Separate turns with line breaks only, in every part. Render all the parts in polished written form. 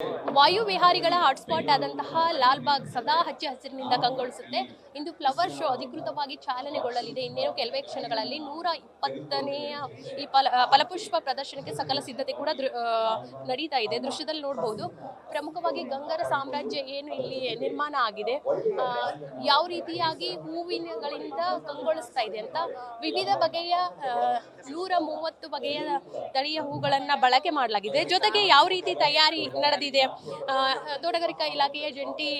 ವಾಯು ವಿಹಾರಿಗಳ hotspot ಆದಂತಹ ಲಾಲ್ಬಾಗ್ ಸದಾ ಹಚ್ಚ ಹಸಿರಿನಿಂದ ಕಂಗೊಳಿಸುತ್ತೆ. ಇಂದು ಫ್ಲವರ್ ಶೋ ಅಧಿಕೃತವಾಗಿ ಚಾಲನೆಗೊಳ್ಳಲಿದೆ. ಇನ್ನೇನು ಕೆಲವೇ ಕ್ಷಣಗಳಲ್ಲಿ 120ನೇಯ ಈ ಫಲಪುಷ್ಪ ಪ್ರದರ್ಶನಕ್ಕೆ ಸಕಲ ಸಿದ್ಧತೆ ಕೂಡ ನಡೀತಾ ಇದೆ. ದೃಶ್ಯದಲ್ಲಿ ನೋಡಬಹುದು. ಪ್ರಮುಖವಾಗಿ ಗಂಗರ ಸಾಮ್ರಾಜ್ಯ ಏನು ಇಲ್ಲಿ ನಿರ್ಮಾಣ ಆಗಿದೆ, ಯಾವ ರೀತಿಯಾಗಿ ಹೂವಿನಗಳಿಂದ ಕಂಗೊಳಿಸ್ತಾ ಇದೆ ಅಂತ ವಿವಿಧ ಬಗೆಯ 130 ಬಗೆಯ ತಳಿಯ ಹೂಗಳನ್ನ ಬಳಕೆ ಮಾಡಲಾಗಿದೆ. ಜೊತೆಗೆ ಯಾವ ರೀತಿ ತಯಾರಿ ನಡೆದಿದೆ, ತೋಟಗಾರಿಕಾ ಇಲಾಖೆಯ ಜಂಟಿ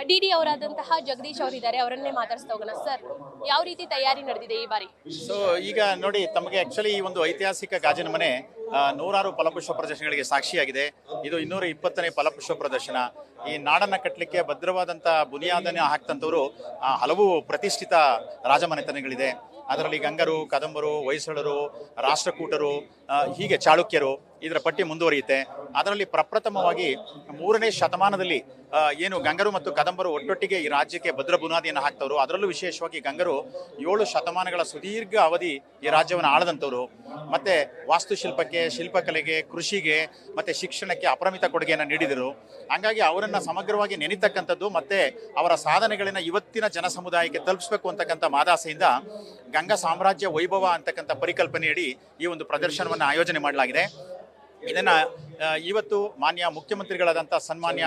ಡಿಡಿ ಅವರಾದಂತಹ ಜಗದೀಶ್ ಅವರಿದ್ದಾರೆ, ಅವರನ್ನೇ ಮಾತಾಡಿಸ್ತಾ ಹೋಗೋಣ. ಸರ್, ಯಾವ ರೀತಿ ತಯಾರಿ ನಡೆದಿದೆ ಈ ಬಾರಿ?
ಸೊ ಈಗ ನೋಡಿ, ತಮಗೆ ಆಕ್ಚುಲಿ ಈ ಒಂದು ಐತಿಹಾಸಿಕ ಗಾಜಿನ ಮನೆ ನೂರಾರು ಫಲಪುಷ್ಪ ಪ್ರದರ್ಶನಗಳಿಗೆ ಸಾಕ್ಷಿಯಾಗಿದೆ. ಇದು 220ನೇ ಫಲಪುಷ್ಪ ಪ್ರದರ್ಶನ. ಈ ನಾಡನ್ನ ಕಟ್ಟಲಿಕ್ಕೆ ಭದ್ರವಾದಂಥ ಬುನಿಯಾದನ್ನು ಹಾಕ್ತಂಥವರು ಹಲವು ಪ್ರತಿಷ್ಠಿತ ರಾಜಮನೆತನಗಳಿದೆ. ಅದರಲ್ಲಿ ಗಂಗರು, ಕದಂಬರು, ಹೊಯ್ಸಳರು, ರಾಷ್ಟ್ರಕೂಟರು, ಹೀಗೆ ಚಾಳುಕ್ಯರು, ಇದರ ಪಟ್ಟಿ ಮುಂದುವರಿಯುತ್ತೆ. ಅದರಲ್ಲಿ ಪ್ರಪ್ರಥಮವಾಗಿ 3ನೇ ಶತಮಾನದಲ್ಲಿ ಏನು ಗಂಗರು ಮತ್ತು ಕದಂಬರು ಒಟ್ಟೊಟ್ಟಿಗೆ ಈ ರಾಜ್ಯಕ್ಕೆ ಭದ್ರ ಬುನಾದಿಯನ್ನು ಹಾಕ್ತವರು. ಅದರಲ್ಲೂ ವಿಶೇಷವಾಗಿ ಗಂಗರು 7 ಶತಮಾನಗಳ ಸುದೀರ್ಘ ಅವಧಿ ಈ ರಾಜ್ಯವನ್ನು ಆಳದಂಥವ್ರು. ಮತ್ತೆ ವಾಸ್ತುಶಿಲ್ಪಕ್ಕೆ, ಶಿಲ್ಪಕಲೆಗೆ, ಕೃಷಿಗೆ ಮತ್ತೆ ಶಿಕ್ಷಣಕ್ಕೆ ಅಪರಿಮಿತ ಕೊಡುಗೆಯನ್ನು ನೀಡಿದರು. ಹಾಗಾಗಿ ಅವರನ್ನು ಸಮಗ್ರವಾಗಿ ನೆನೀತಕ್ಕಂಥದ್ದು ಮತ್ತೆ ಅವರ ಸಾಧನೆಗಳನ್ನ ಇವತ್ತಿನ ಜನ ಸಮುದಾಯಕ್ಕೆ ತಲುಪಿಸಬೇಕು ಅಂತಕ್ಕಂಥ ಮಾದಾಸೆಯಿಂದ ಗಂಗಾ ಸಾಮ್ರಾಜ್ಯ ವೈಭವ ಅಂತಕ್ಕಂಥ ಪರಿಕಲ್ಪನೆಯಡಿ ಈ ಒಂದು ಪ್ರದರ್ಶನವನ್ನು ಆಯೋಜನೆ ಮಾಡಲಾಗಿದೆ. ಇದನ್ನ ಇವತ್ತು ಮಾನ್ಯ ಮುಖ್ಯಮಂತ್ರಿಗಳಾದಂಥ ಸನ್ಮಾನ್ಯ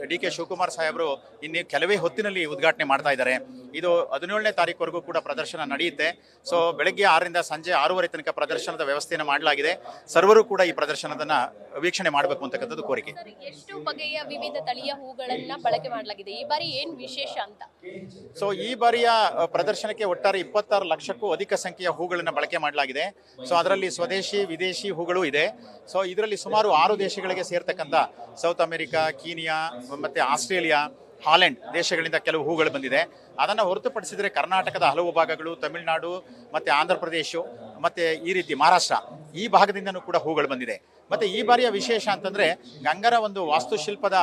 ಡಿ.ಕೆ. ಶಿವಕುಮಾರ್ ಸಾಹೇಬರು ಇನ್ನು ಕೆಲವೇ ಹೊತ್ತಿನಲ್ಲಿ ಉದ್ಘಾಟನೆ ಮಾಡ್ತಾ ಇದ್ದಾರೆ. ಇದು 17ನೇ ತಾರೀಕುವರೆಗೂ ಕೂಡ ಪ್ರದರ್ಶನ ನಡೆಯುತ್ತೆ. ಸೊ ಬೆಳಗ್ಗೆ 6ರಿಂದ ಸಂಜೆ 6:30 ತನಕ ಪ್ರದರ್ಶನದ ವ್ಯವಸ್ಥೆಯನ್ನು ಮಾಡಲಾಗಿದೆ. ಸರ್ವರು ಕೂಡ ಈ ಪ್ರದರ್ಶನದನ್ನ ವೀಕ್ಷಣೆ ಮಾಡಬೇಕು ಅಂತಕ್ಕಂಥದ್ದು ಕೋರಿಕೆ.
ಎಷ್ಟು ಬಗೆಯ ವಿವಿಧ ತಳಿಯ ಹೂಗಳನ್ನ ಬಳಕೆ ಮಾಡಲಾಗಿದೆ ಈ ಬಾರಿ, ಏನು ವಿಶೇಷ ಅಂತ?
ಸೊ ಈ ಬಾರಿಯ ಪ್ರದರ್ಶನಕ್ಕೆ ಒಟ್ಟಾರೆ 26 ಲಕ್ಷಕ್ಕೂ ಅಧಿಕ ಸಂಖ್ಯೆಯ ಹೂಗಳನ್ನು ಬಳಕೆ ಮಾಡಲಾಗಿದೆ. ಸೊ ಅದರಲ್ಲಿ ಸ್ವದೇಶಿ, ವಿದೇಶಿ ಹೂಗಳು ಇದೆ. ಸೊ ಇದರಲ್ಲಿ ಸುಮಾರು 6 ದೇಶಗಳಿಗೆ ಸೇರ್ತಕ್ಕಂಥ ಸೌತ್ ಅಮೆರಿಕಾ, ಕೀನಿಯಾ, ಮತ್ತೆ ಆಸ್ಟ್ರೇಲಿಯಾ, ಹಾಲೆಂಡ್ ದೇಶಗಳಿಂದ ಕೆಲವು ಹೂಗಳು ಬಂದಿದೆ. ಅದನ್ನು ಹೊರತುಪಡಿಸಿದರೆ ಕರ್ನಾಟಕದ ಹಲವು ಭಾಗಗಳು, ತಮಿಳುನಾಡು ಮತ್ತೆ ಆಂಧ್ರ ಪ್ರದೇಶ ಮತ್ತೆ ಈ ರೀತಿ ಮಹಾರಾಷ್ಟ್ರ ಈ ಭಾಗದಿಂದನೂ ಕೂಡ ಹೂಗಳು ಬಂದಿದೆ. ಮತ್ತೆ ಈ ಬಾರಿಯ ವಿಶೇಷ ಅಂತಂದ್ರೆ ಗಂಗರ ಒಂದು ವಾಸ್ತುಶಿಲ್ಪದ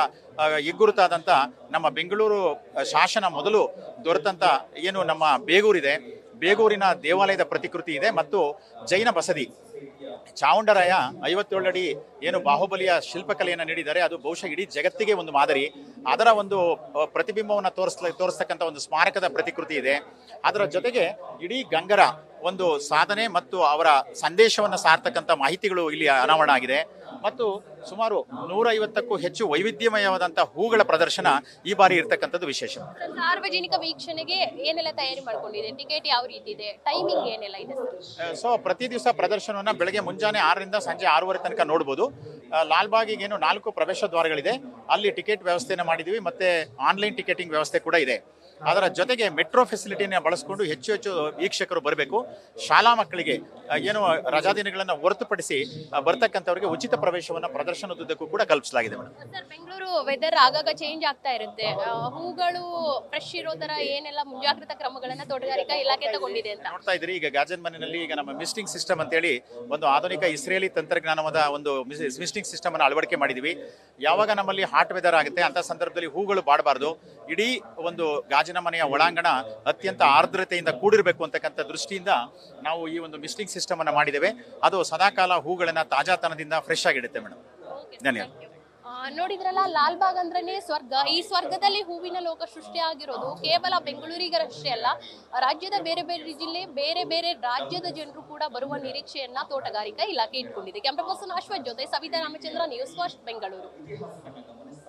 ಹೆಗ್ಗುರುತಾದಂಥ ನಮ್ಮ ಬೆಂಗಳೂರು ಶಾಸನ ಮೊದಲು ದೊರೆತಂತ ಏನು ನಮ್ಮ ಬೇಗೂರಿದೆ, ಬೇಗೂರಿನ ದೇವಾಲಯದ ಪ್ರತಿಕೃತಿ ಇದೆ ಮತ್ತು ಜೈನ ಬಸದಿ ಚಾವುಂಡರಾಯ 57 ಅಡಿ ಏನು ಬಾಹುಬಲಿಯ ಶಿಲ್ಪಕಲೆಯನ್ನು ನೀಡಿದ್ದಾರೆ. ಅದು ಬಹುಶಃ ಇಡೀ ಜಗತ್ತಿಗೆ ಒಂದು ಮಾದರಿ. ಅದರ ಒಂದು ಪ್ರತಿಬಿಂಬವನ್ನು ತೋರಿಸ್ತಕ್ಕಂಥ ಒಂದು ಸ್ಮಾರಕದ ಪ್ರತಿಕೃತಿ ಇದೆ. ಅದರ ಜೊತೆಗೆ ಇಡೀ ಗಂಗರ ಒಂದು ಸಾಧನೆ ಮತ್ತು ಅವರ ಸಂದೇಶವನ್ನು ಸಾರ್ತಕ್ಕಂಥ ಮಾಹಿತಿಗಳು ಇಲ್ಲಿ ಅನಾವರಣ ಆಗಿದೆ. ಮತ್ತು ಸುಮಾರು 150ಕ್ಕೂ ಹೆಚ್ಚು ವೈವಿಧ್ಯಮಯವಾದಂಥ ಹೂಗಳ ಪ್ರದರ್ಶನ ಈ ಬಾರಿ ಇರ್ತಕ್ಕಂಥದ್ದು ವಿಶೇಷ.
ಸಾರ್ವಜನಿಕ ವೀಕ್ಷಣೆಗೆ ಏನೆಲ್ಲ ತಯಾರಿ ಮಾಡ್ಕೊಂಡಿದೆ? ಟಿಕೆಟ್ ಯಾವ ರೀತಿ ಇದೆ? ಟೈಮಿಂಗ್ ಏನೆಲ್ಲ ಇದೆ?
ಸೊ ಪ್ರತಿ ದಿವಸ ಪ್ರದರ್ಶನವನ್ನ ಬೆಳಗ್ಗೆ ಮುಂಜಾನೆ 6ರಿಂದ ಸಂಜೆ 6:30 ತನಕ ನೋಡ್ಬೋದು. ಲಾಲ್ಬಾಗಿಗೆ ಏನು 4 ಪ್ರವೇಶ ದ್ವಾರಗಳಿದೆ, ಅಲ್ಲಿ ಟಿಕೆಟ್ ವ್ಯವಸ್ಥೆಯನ್ನು ಮಾಡಿದ್ದೀವಿ. ಮತ್ತೆ ಆನ್ಲೈನ್ ಟಿಕೆಟಿಂಗ್ ವ್ಯವಸ್ಥೆ ಕೂಡ ಇದೆ. ಅದರ ಜೊತೆಗೆ ಮೆಟ್ರೋ ಫೆಸಿಲಿಟಿನ ಬಳಸಿಕೊಂಡು ಹೆಚ್ಚು ಹೆಚ್ಚು ವೀಕ್ಷಕರು ಬರಬೇಕು. ಶಾಲಾ ಮಕ್ಕಳಿಗೆ ಏನು ರಜಾ ದಿನಗಳನ್ನು ಹೊರತುಪಡಿಸಿ ಬರ್ತಕ್ಕಂಥವರಿಗೆ ಉಚಿತ ಪ್ರವೇಶವನ್ನು ಪ್ರದರ್ಶನದುದ್ದಕ್ಕೂ ಕೂಡ ಕಲ್ಪಿಸಲಾಗಿದೆ.
ಸರ್, ಬೆಂಗಳೂರು ವೆದರ್ ಆಗಾಗ ಚೇಂಜ್ ಆಗ್ತಾ ಇರುತ್ತೆ. ಹೂಗಳು ಫ್ರೆಶ್ ಇರೋ ತರ ಏನೆಲ್ಲ ಮುಂಜಾಗ್ರತಾ ಕ್ರಮಗಳನ್ನ ತೋಟಗಾರಿಕಾ ಇಲಾಖೆ ತಗೊಂಡಿದೆ ಅಂತ
ನೋಡ್ತಾ ಇದ್ರಿ. ಈಗ ಗಾಜನ್ ಮನೆಯಲ್ಲಿ ಈಗ ನಮ್ಮ ಮಿಸ್ಟಿಂಗ್ ಸಿಸ್ಟಮ್ ಅಂತೇಳಿ ಒಂದು ಆಧುನಿಕ ಇಸ್ರೇಲಿ ತಂತ್ರಜ್ಞಾನವಾದ ಒಂದು ಮಿಸ್ಟಿಂಗ್ ಸಿಸ್ಟಮ್ ಅನ್ನು ಅಳವಡಿಕೆ ಮಾಡಿದೀವಿ. ಯಾವಾಗ ನಮ್ಮಲ್ಲಿ ಹಾಟ್ ವೆದರ್ ಆಗುತ್ತೆ ಅಂತ ಸಂದರ್ಭದಲ್ಲಿ ಹೂಗಳು ಬಾಡಬಾರ್ದು. ಇಡೀ ಒಂದು ಗಾಜಿನ ಮನೆಯ ಒಳಾಂಗಣ ಅತ್ಯಂತ ಆರ್ದ್ರತೆಯಿಂದ ಕೂಡಿರಬೇಕು ಅಂತಕ್ಕಂಥ ದೃಷ್ಟಿಯಿಂದ ನಾವು ಈ ಒಂದು ಮಿಸ್ಟಿಂಗ್ ಸಿಸ್ಟಮ್ ಅನ್ನು ಮಾಡಿದ್ದೇವೆ. ಅದು ಸದಾಕಾಲ ಹೂಗಳನ್ನ ತಾಜಾತನದಿಂದ ಫ್ರೆಶ್ ಆಗಿಡುತ್ತೆ ಮೇಡಮ್. ಧನ್ಯವಾದ.
ನೋಡಿದ್ರಲ್ಲ, ಲಾಲ್ಬಾಗ್ ಅಂದ್ರೇನೆ ಸ್ವರ್ಗ. ಈ ಸ್ವರ್ಗದಲ್ಲಿ ಹೂವಿನ ಲೋಕ ಸೃಷ್ಟಿಯಾಗಿರೋದು ಕೇವಲ ಬೆಂಗಳೂರಿಗರಷ್ಟೇ ಅಲ್ಲ, ರಾಜ್ಯದ ಬೇರೆ ಬೇರೆ ಜಿಲ್ಲೆ, ಬೇರೆ ಬೇರೆ ರಾಜ್ಯದ ಜನರು ಕೂಡ ಬರುವ ನಿರೀಕ್ಷೆಯನ್ನ ತೋಟಗಾರಿಕಾ ಇಲಾಖೆ ಇಟ್ಕೊಂಡಿದೆ. ಕ್ಯಾಮ್ರಾ ಪರ್ಸನ್ ಅಶ್ವಥ್ ಜೊತೆ ಸವಿತಾ ರಾಮಚಂದ್ರ, ನ್ಯೂಸ್ ಫಸ್ಟ್, ಬೆಂಗಳೂರು.